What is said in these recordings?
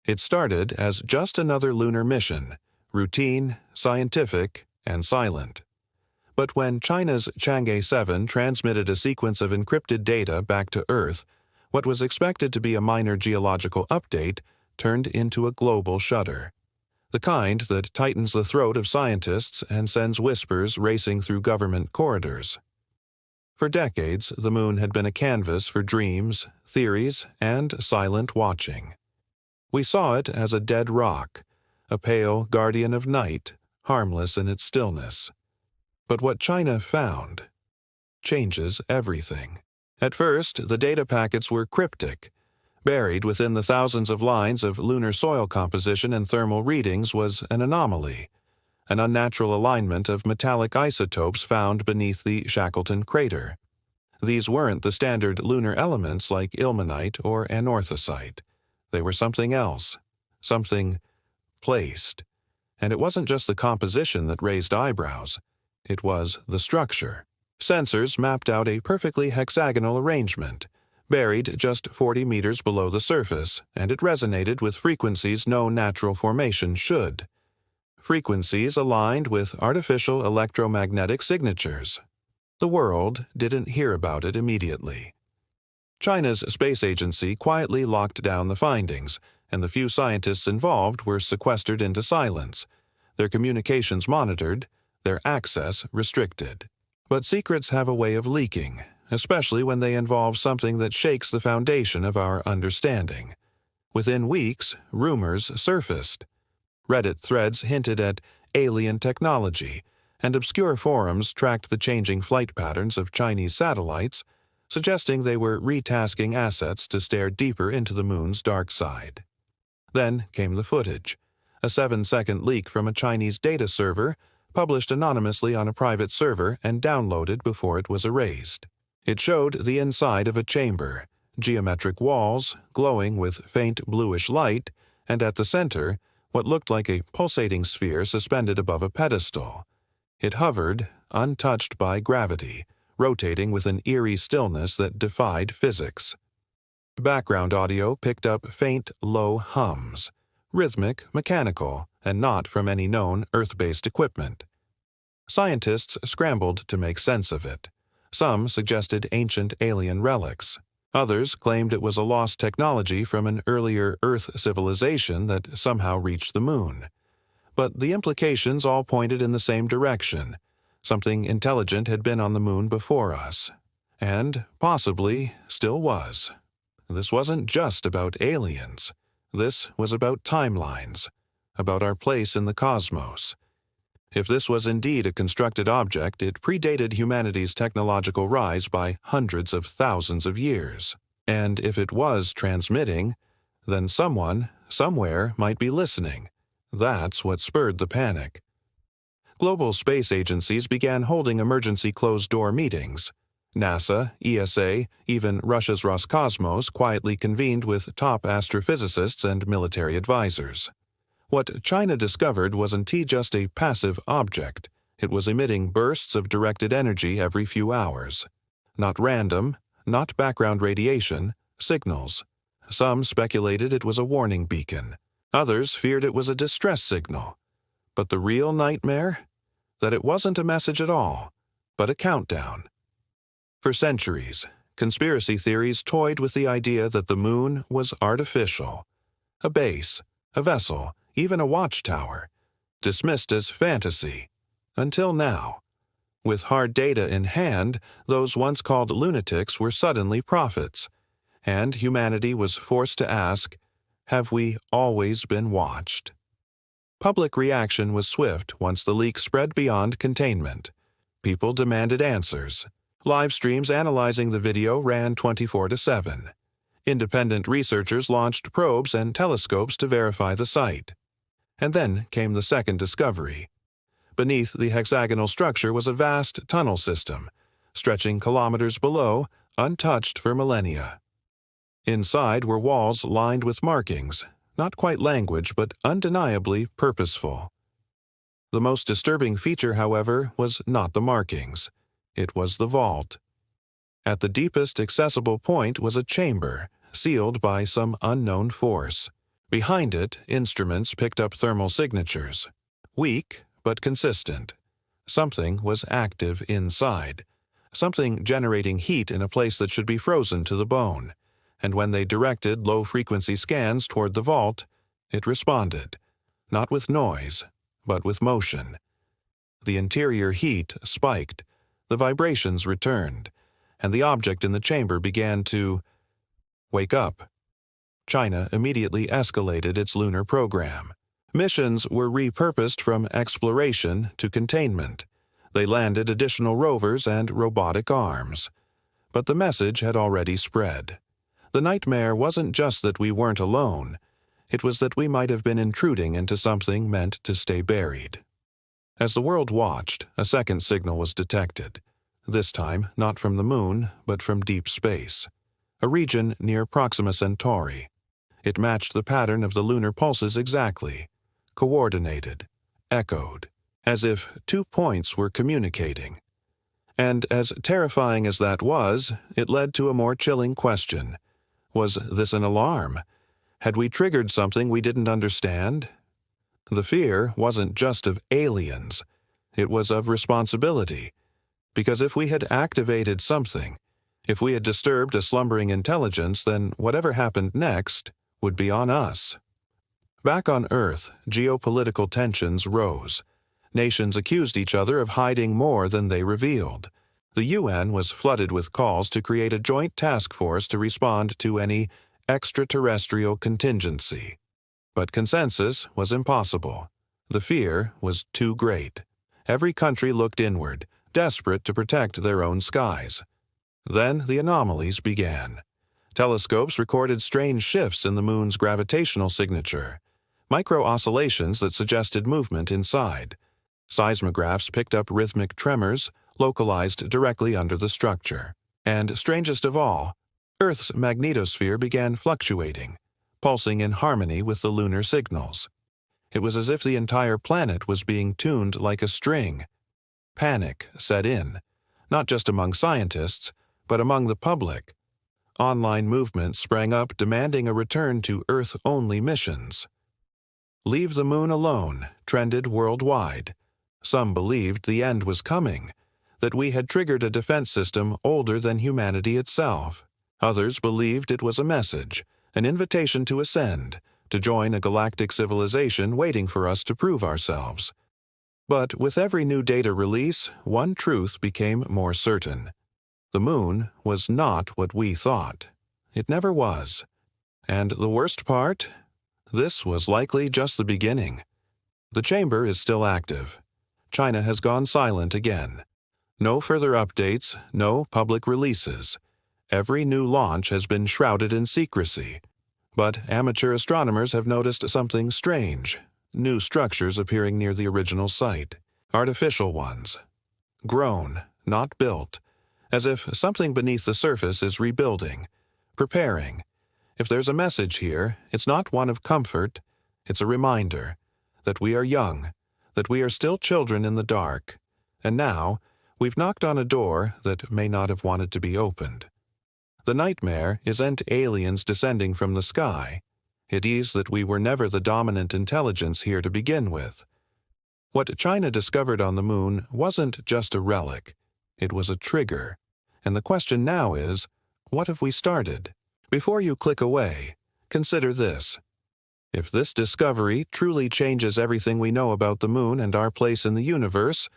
It started as just another lunar mission, routine, scientific, and silent. But when China's Chang'e 7 transmitted a sequence of encrypted data back to Earth, what was expected to be a minor geological update turned into a global shudder. The kind that tightens the throat of scientists and sends whispers racing through government corridors. For decades, the moon had been a canvas for dreams, theories, and silent watching. We saw it as a dead rock, a pale guardian of night, harmless in its stillness. But what China found changes everything. At first, the data packets were cryptic. Buried within the thousands of lines of lunar soil composition and thermal readings was an anomaly, an unnatural alignment of metallic isotopes found beneath the Shackleton crater. These weren't the standard lunar elements like ilmenite or anorthosite. They were something else, something placed. And it wasn't just the composition that raised eyebrows. It was the structure. Sensors mapped out a perfectly hexagonal arrangement, buried just 40 meters below the surface, and it resonated with frequencies no natural formation should. Frequencies aligned with artificial electromagnetic signatures. The world didn't hear about it immediately. China's space agency quietly locked down the findings, and the few scientists involved were sequestered into silence, their communications monitored, their access restricted. But secrets have a way of leaking, especially when they involve something that shakes the foundation of our understanding. Within weeks, rumors surfaced. Reddit threads hinted at alien technology, and obscure forums tracked the changing flight patterns of Chinese satellites, suggesting they were retasking assets to stare deeper into the moon's dark side. Then came the footage, a 7-second leak from a Chinese data server published anonymously on a private server and downloaded before it was erased. It showed the inside of a chamber, geometric walls glowing with faint bluish light, and at the center, what looked like a pulsating sphere suspended above a pedestal. It hovered, untouched by gravity, rotating with an eerie stillness that defied physics. Background audio picked up faint, low hums, rhythmic, mechanical, and not from any known Earth-based equipment. Scientists scrambled to make sense of it. Some suggested ancient alien relics. Others claimed it was a lost technology from an earlier Earth civilization that somehow reached the moon. But the implications all pointed in the same direction. Something intelligent had been on the moon before us. And, possibly, still was. This wasn't just about aliens. This was about timelines, about our place in the cosmos. If this was indeed a constructed object, it predated humanity's technological rise by hundreds of thousands of years. And if it was transmitting, then someone, somewhere, might be listening. That's what spurred the panic. Global space agencies began holding emergency closed-door meetings. NASA, ESA, even Russia's Roscosmos quietly convened with top astrophysicists and military advisors. What China discovered wasn't just a passive object. It was emitting bursts of directed energy every few hours. Not random, not background radiation, signals. Some speculated it was a warning beacon. Others feared it was a distress signal. But the real nightmare? That it wasn't a message at all, but a countdown. For centuries, conspiracy theories toyed with the idea that the moon was artificial. A base, a vessel, even a watchtower, dismissed as fantasy. Until now. With hard data in hand, those once called lunatics were suddenly prophets, and humanity was forced to ask, have we always been watched? Public reaction was swift once the leak spread beyond containment. People demanded answers. Live streams analyzing the video ran 24/7. Independent researchers launched probes and telescopes to verify the site. And then came the second discovery. Beneath the hexagonal structure was a vast tunnel system, stretching kilometers below, untouched for millennia. Inside were walls lined with markings, not quite language, but undeniably purposeful. The most disturbing feature, however, was not the markings. It was the vault. At the deepest accessible point was a chamber, sealed by some unknown force. Behind it, instruments picked up thermal signatures. Weak, but consistent. Something was active inside. Something generating heat in a place that should be frozen to the bone. And when they directed low-frequency scans toward the vault, it responded. Not with noise, but with motion. The interior heat spiked. The vibrations returned. And the object in the chamber began to wake up. China immediately escalated its lunar program. Missions were repurposed from exploration to containment. They landed additional rovers and robotic arms. But the message had already spread. The nightmare wasn't just that we weren't alone. It was that we might have been intruding into something meant to stay buried. As the world watched, a second signal was detected. This time, not from the moon, but from deep space. A region near Proxima Centauri. It matched the pattern of the lunar pulses exactly. Coordinated. Echoed. As if 2 points were communicating. And as terrifying as that was, it led to a more chilling question. Was this an alarm? Had we triggered something we didn't understand? The fear wasn't just of aliens. It was of responsibility. Because if we had activated something, if we had disturbed a slumbering intelligence, then whatever happened next would be on us. Back on Earth, geopolitical tensions rose. Nations accused each other of hiding more than they revealed. The UN was flooded with calls to create a joint task force to respond to any extraterrestrial contingency. But consensus was impossible. The fear was too great. Every country looked inward, desperate to protect their own skies. Then the anomalies began. Telescopes recorded strange shifts in the moon's gravitational signature, micro-oscillations that suggested movement inside. Seismographs picked up rhythmic tremors, localized directly under the structure. And strangest of all, Earth's magnetosphere began fluctuating, pulsing in harmony with the lunar signals. It was as if the entire planet was being tuned like a string. Panic set in, not just among scientists, but among the public. Online movements sprang up demanding a return to Earth-only missions. Leave the moon alone trended worldwide. Some believed the end was coming, that we had triggered a defense system older than humanity itself. Others believed it was a message, an invitation to ascend, to join a galactic civilization waiting for us to prove ourselves. But with every new data release, one truth became more certain. The moon was not what we thought. It never was. And the worst part? This was likely just the beginning. The chamber is still active. China has gone silent again. No further updates, no public releases. Every new launch has been shrouded in secrecy. But amateur astronomers have noticed something strange. New structures appearing near the original site. Artificial ones. Grown, not built. As if something beneath the surface is rebuilding, preparing. If there's a message here, it's not one of comfort. It's a reminder that we are young, that we are still children in the dark. And now, we've knocked on a door that may not have wanted to be opened. The nightmare isn't aliens descending from the sky. It is that we were never the dominant intelligence here to begin with. What China discovered on the moon wasn't just a relic. It was a trigger. And the question now is, what have we started? Before you click away, consider this. If this discovery truly changes everything we know about the moon and our place in the universe,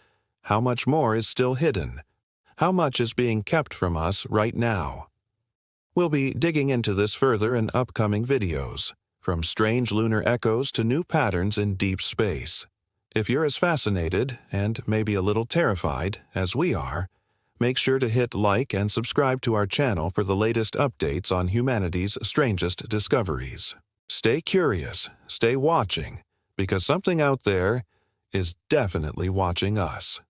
how much more is still hidden? How much is being kept from us right now? We'll be digging into this further in upcoming videos, from strange lunar echoes to new patterns in deep space. If you're as fascinated, and maybe a little terrified, as we are, make sure to hit like and subscribe to our channel for the latest updates on humanity's strangest discoveries. Stay curious, stay watching, because something out there is definitely watching us.